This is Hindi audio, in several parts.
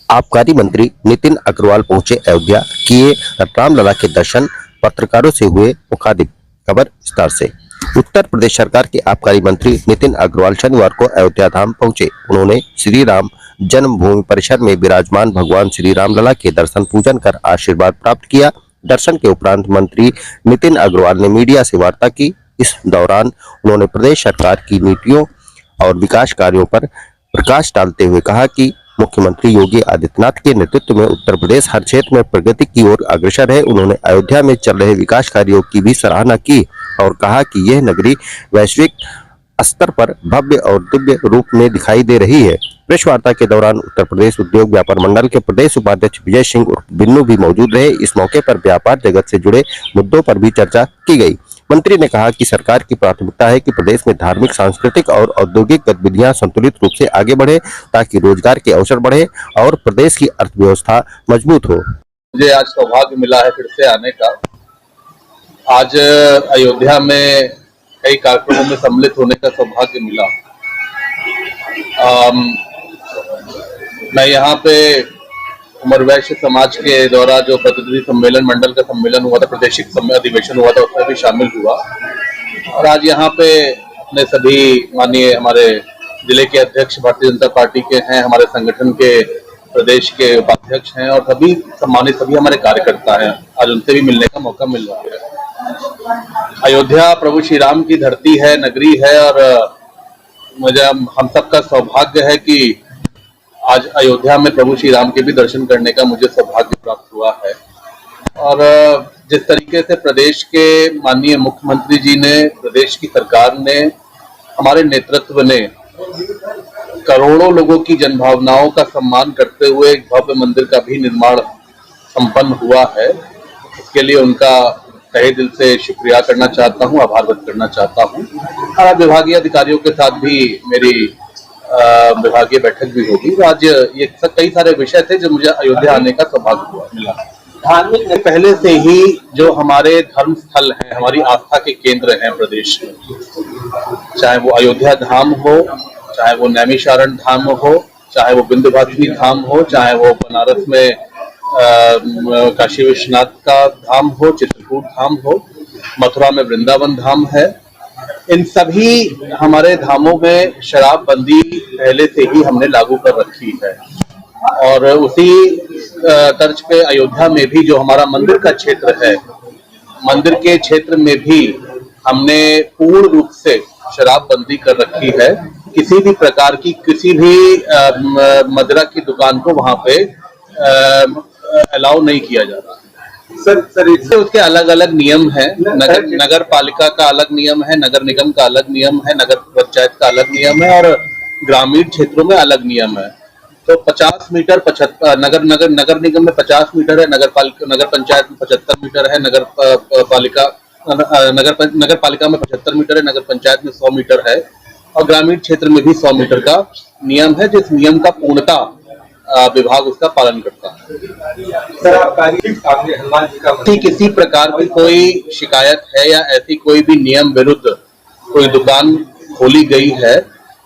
आबकारी मंत्री नितिन अग्रवाल पहुंचे अयोध्या, किए रामलला के दर्शन, पत्रकारों से हुए मुखातिब। खबर विस्तार से। उत्तर प्रदेश सरकार के आबकारी मंत्री नितिन अग्रवाल शनिवार को अयोध्या धाम पहुंचे। उन्होंने श्री राम जन्मभूमि परिसर में विराजमान भगवान श्री रामलला के दर्शन पूजन कर आशीर्वाद प्राप्त किया। दर्शन के उपरांत मंत्री नितिन अग्रवाल ने मीडिया से वार्ता की। इस दौरान उन्होंने प्रदेश सरकार की नीतियों और विकास कार्यों पर प्रकाश डालते हुए कहा कि मुख्यमंत्री योगी आदित्यनाथ के नेतृत्व में उत्तर प्रदेश हर क्षेत्र में प्रगति की ओर अग्रसर है। उन्होंने अयोध्या में चल रहे विकास कार्यों की भी सराहना की और कहा कि यह नगरी वैश्विक स्तर पर भव्य और दिव्य रूप में दिखाई दे रही है। प्रेस वार्ता के दौरान उत्तर प्रदेश उद्योग व्यापार मंडल के प्रदेश उपाध्यक्ष विजय सिंह उर्फ बिन्नू भी मौजूद रहे। इस मौके पर व्यापार जगत से जुड़े मुद्दों पर भी चर्चा की गई। मंत्री ने कहा कि सरकार की प्राथमिकता है कि प्रदेश में धार्मिक, सांस्कृतिक और औद्योगिक गतिविधियां संतुलित रूप से आगे बढ़े ताकि रोजगार के अवसर बढ़े और प्रदेश की अर्थव्यवस्था मजबूत हो। मुझे आज सौभाग्य मिला है फिर से आने का। आज अयोध्या में कई कार्यक्रमों में सम्मिलित होने का सौभाग्य मिला। मैं यहाँ पे उमर वैश्य समाज के द्वारा जो प्रतिनिधि सम्मेलन मंडल का सम्मेलन हुआ था, प्रादेशिक अधिवेशन हुआ था, उसमें भी शामिल हुआ। और आज यहाँ पे अपने सभी माननीय हमारे जिले के अध्यक्ष भारतीय जनता पार्टी के हैं, हमारे संगठन के प्रदेश के उपाध्यक्ष हैं और सभी सम्मानित सभी हमारे कार्यकर्ता हैं। आज उनसे भी मिलने का मौका मिल रहा है। अयोध्या प्रभु श्री राम की धरती है, नगरी है और मुझे हम सबका सौभाग्य है कि आज अयोध्या में प्रभु श्री राम के भी दर्शन करने का मुझे सौभाग्य प्राप्त हुआ है। और जिस तरीके से प्रदेश के माननीय मुख्यमंत्री जी ने, प्रदेश की सरकार ने, हमारे नेतृत्व ने करोड़ों लोगों की जनभावनाओं का सम्मान करते हुए एक भव्य मंदिर का भी निर्माण संपन्न हुआ है, इसके लिए उनका तहे दिल से शुक्रिया करना चाहता हूं, आभार व्यक्त करना चाहता हूं। और विभागीय अधिकारियों के साथ भी मेरी विभागीय बैठक भी होगी। आज ये कई सारे विषय थे जो मुझे अयोध्या आने का सौभाग्य मिला। धार्मिक पहले से ही जो हमारे धर्म स्थल हैं, हमारी आस्था के केंद्र हैं प्रदेश में, चाहे वो अयोध्या धाम हो, चाहे वो नैमिषारण्य धाम हो, चाहे वो विंध्यवासिनी धाम हो, चाहे वो बनारस में काशी विश्वनाथ का धाम हो, चित्रकूट धाम हो, मथुरा में वृंदावन धाम है। इन सभी हमारे धामों में शराबबंदी पहले से ही हमने लागू कर रखी है और उसी तर्ज पे अयोध्या में भी जो हमारा मंदिर का क्षेत्र है, मंदिर के क्षेत्र में भी हमने पूर्ण रूप से शराबबंदी कर रखी है। किसी भी प्रकार की किसी भी मदिरा की दुकान को वहां पे अलाउ नहीं किया जा रहा। सर इससे उसके अलग अलग नियम हैं। नगर पालिका का अलग नियम है, नगर निगम का अलग नियम है, नगर पंचायत का अलग नियम है और ग्रामीण क्षेत्रों में अलग नियम है। तो 50 मीटर नगर निगम में 50 मीटर है, नगर पंचायत में 75 मीटर है, नगर पालिका में 75 मीटर है, नगर पंचायत में 100 मीटर है और ग्रामीण क्षेत्र में भी 100 मीटर का नियम है, जिस नियम का पूर्णतः विभाग उसका पालन करता है। किसी प्रकार की कोई शिकायत है या ऐसी कोई भी नियम विरुद्ध कोई दुकान खोली गई है,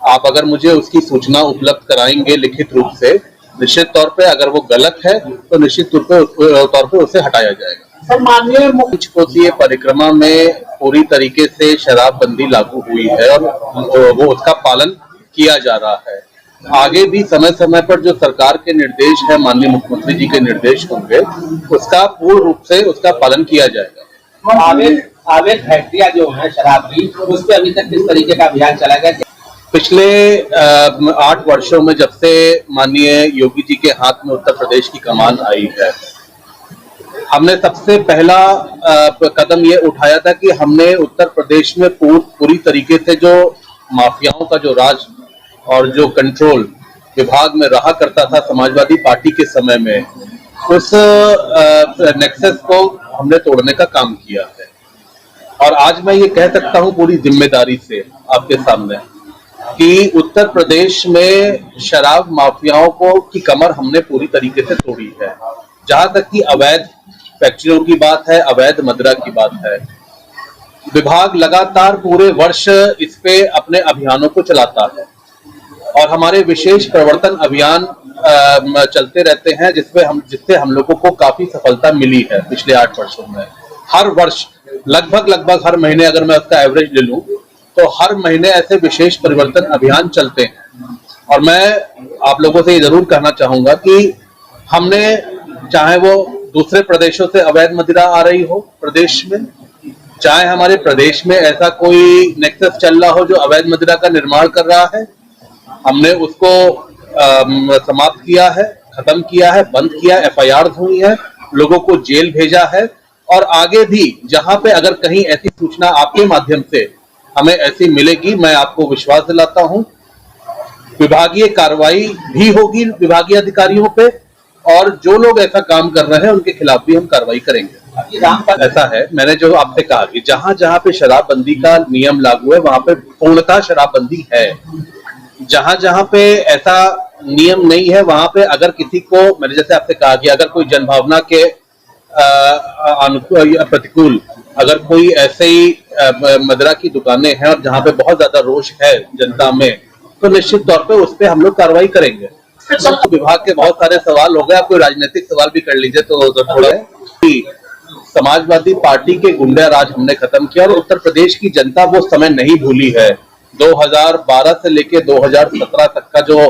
आप अगर मुझे उसकी सूचना उपलब्ध कराएंगे लिखित रूप से, निश्चित तौर पे अगर वो गलत है तो निश्चित तौर पे उसे हटाया जाएगा। माननीय मुख्य परिक्रमा में पूरी तरीके से शराबबंदी लागू हुई है और वो उसका पालन किया जा रहा है। आगे भी समय समय पर जो सरकार के निर्देश है, माननीय मुख्यमंत्री जी के निर्देश होंगे, उसका पूर्ण रूप से उसका पालन किया जाएगा। आगे फैक्ट्रियां जो है शराब की, उस पर अभी तक किस तरीके का अभियान चला गया? पिछले 8 वर्षों में जब से माननीय योगी जी के हाथ में उत्तर प्रदेश की कमान आई है, हमने सबसे पहला कदम ये उठाया था कि हमने उत्तर प्रदेश में पूरी तरीके से जो माफियाओं का जो राज और जो कंट्रोल विभाग में रहा करता था समाजवादी पार्टी के समय में, उस नेक्सस को हमने तोड़ने का काम किया है। और आज मैं ये कह सकता हूँ पूरी जिम्मेदारी से आपके सामने कि उत्तर प्रदेश में शराब माफियाओं की कमर हमने पूरी तरीके से तोड़ी है। जहां तक कि अवैध फैक्ट्रियों की बात है, अवैध मदिरा की बात है, विभाग लगातार पूरे वर्ष इस पे अपने अभियानों को चलाता है। और हमारे विशेष प्रवर्तन अभियान चलते रहते हैं जिससे हम लोगों को काफी सफलता मिली है पिछले 8 वर्षों में। हर वर्ष लगभग हर महीने अगर मैं उसका एवरेज ले लूं तो हर महीने ऐसे विशेष परिवर्तन अभियान चलते हैं। और मैं आप लोगों से ये जरूर कहना चाहूंगा कि हमने, चाहे वो दूसरे प्रदेशों से अवैध मदिरा आ रही हो प्रदेश में, चाहे हमारे प्रदेश में ऐसा कोई नेक्सस चल रहा हो जो अवैध मदिरा का निर्माण कर रहा है, हमने उसको समाप्त किया है, खत्म किया है, बंद किया, FIR हुई है, लोगों को जेल भेजा है। और आगे भी जहां पे अगर कहीं ऐसी सूचना आपके माध्यम से हमें ऐसी मिलेगी, मैं आपको विश्वास दिलाता हूं विभागीय कार्रवाई भी होगी विभागीय अधिकारियों पे, और जो लोग ऐसा काम कर रहे हैं उनके खिलाफ भी हम कार्रवाई करेंगे। ऐसा है, मैंने जो आपसे कहा कि जहां जहां पे शराबबंदी का नियम लागू है वहां पे पूर्णतः शराबबंदी है। जहां जहां पे ऐसा नियम नहीं है वहां पे अगर किसी को, मैंने जैसे आपसे कहा कि अगर कोई जनभावना के प्रतिकूल अगर कोई ऐसे ही मदिरा की दुकानें हैं और जहां पे बहुत ज्यादा रोष है जनता में, तो निश्चित तौर पे उस पे हम लोग कार्रवाई करेंगे। विभाग के बहुत सारे सवाल हो गए, आप कोई राजनीतिक सवाल भी कर लीजिए तो थोड़ा है। समाजवादी पार्टी के गुंडा राज हमने खत्म किया और उत्तर प्रदेश की जनता वो समय नहीं भूली है। 2012 से लेके 2017 तक का जो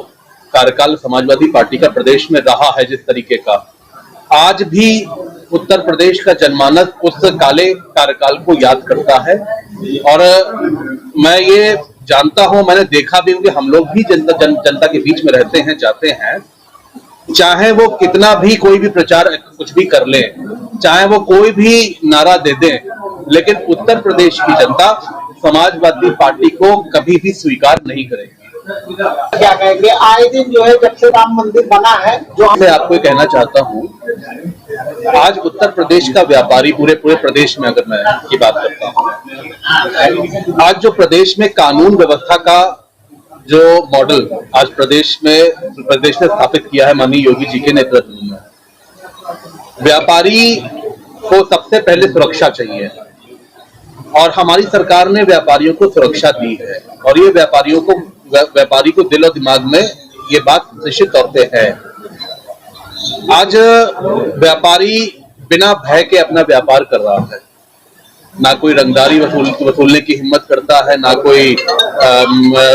कार्यकाल समाजवादी पार्टी का प्रदेश में रहा है जिस तरीके का, आज भी उत्तर प्रदेश का जनमानस उस काले कार्यकाल को याद करता है। और मैं ये जानता हूं, मैंने देखा भी, क्योंकि हम लोग भी जनता के बीच में रहते हैं, जाते हैं, चाहे वो कितना भी कोई भी प्रचार कुछ भी कर ले, चाहे वो कोई भी नारा दे दें, लेकिन उत्तर प्रदेश की जनता समाजवादी पार्टी को कभी भी स्वीकार नहीं करेगी। क्या कहेंगे, आए दिन जो है जब से राम मंदिर बना है, जो मैं आपको ये कहना चाहता हूँ, आज उत्तर प्रदेश का व्यापारी, पूरे प्रदेश में अगर मैं की बात करता हूँ, आज जो प्रदेश में कानून व्यवस्था का जो मॉडल आज प्रदेश ने स्थापित किया है माननीय योगी जी के नेतृत्व में, व्यापारी को सबसे पहले सुरक्षा चाहिए और हमारी सरकार ने व्यापारियों को सुरक्षा दी है। और ये व्यापारी को दिल और दिमाग में ये बात निश्चित तौर पे है। आज व्यापारी बिना भय के अपना व्यापार कर रहा है, ना कोई रंगदारी वसूलने की हिम्मत करता है, ना कोई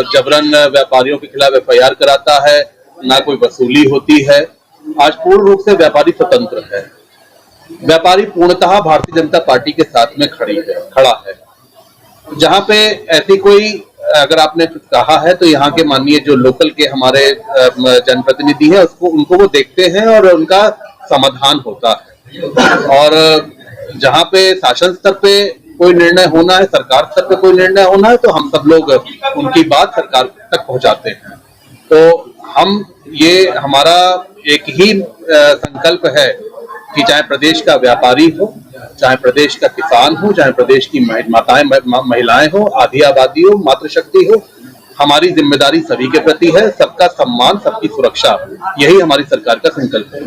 जबरन व्यापारियों के खिलाफ FIR कराता है, ना कोई वसूली होती है। आज पूर्ण रूप से व्यापारी स्वतंत्र है। व्यापारी पूर्णतः भारतीय जनता पार्टी के साथ में खड़ा है। जहां पे ऐसी कोई, अगर आपने कुछ कहा है तो यहाँ के माननीय जो लोकल के हमारे जनप्रतिनिधि है उनको वो देखते हैं और उनका समाधान होता है। और जहाँ पे शासन स्तर पे कोई निर्णय होना है, सरकार स्तर पे कोई निर्णय होना है, तो हम सब लोग उनकी बात सरकार तक पहुंचाते हैं। तो ये हमारा एक ही संकल्प है कि चाहे प्रदेश का व्यापारी हो, चाहे प्रदेश का किसान हो, चाहे प्रदेश की माताएं महिलाएं हो, आधी आबादी हो, मातृशक्ति हो, हमारी जिम्मेदारी सभी के प्रति है। सबका सम्मान, सबकी सुरक्षा, यही हमारी सरकार का संकल्प है।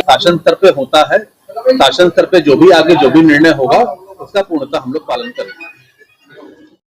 शासन स्तर पे होता है, शासन स्तर पे जो भी आगे जो भी निर्णय होगा उसका पूर्णतः हम लोग पालन करेंगे।